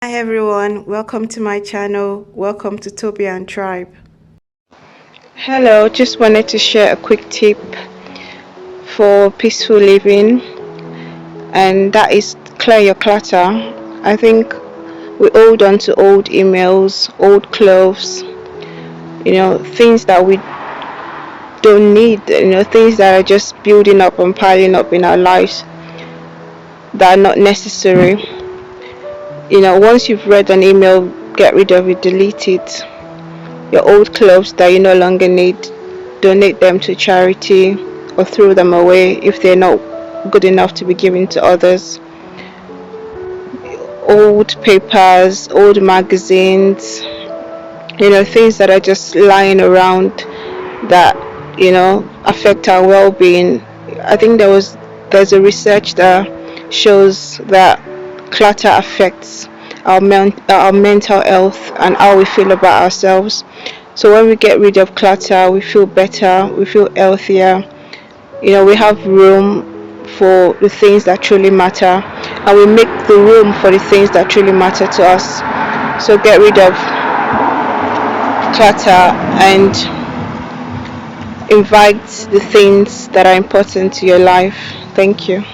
Hi everyone, welcome to my channel. Welcome to Toby and Tribe. Hello, just wanted to share a quick tip for peaceful living, and that is clear your clutter. I think we hold on to old emails, old clothes, things that we don't need, things that are just building up and piling up in our lives that are not necessary. Once you've read an email, get rid of it, delete it. Your old clothes that you no longer need, donate them to charity or throw them away if they're not good enough to be given to others. Old papers, old magazines, things that are just lying around that affect our well-being. I think there's a research that shows that clutter affects our mental health and how we feel about ourselves. So when we get rid of clutter, we feel better, we feel healthier. We have room for the things that truly matter, and we make the room for the things that truly matter to us. So get rid of clutter and invite the things that are important to your life. Thank you.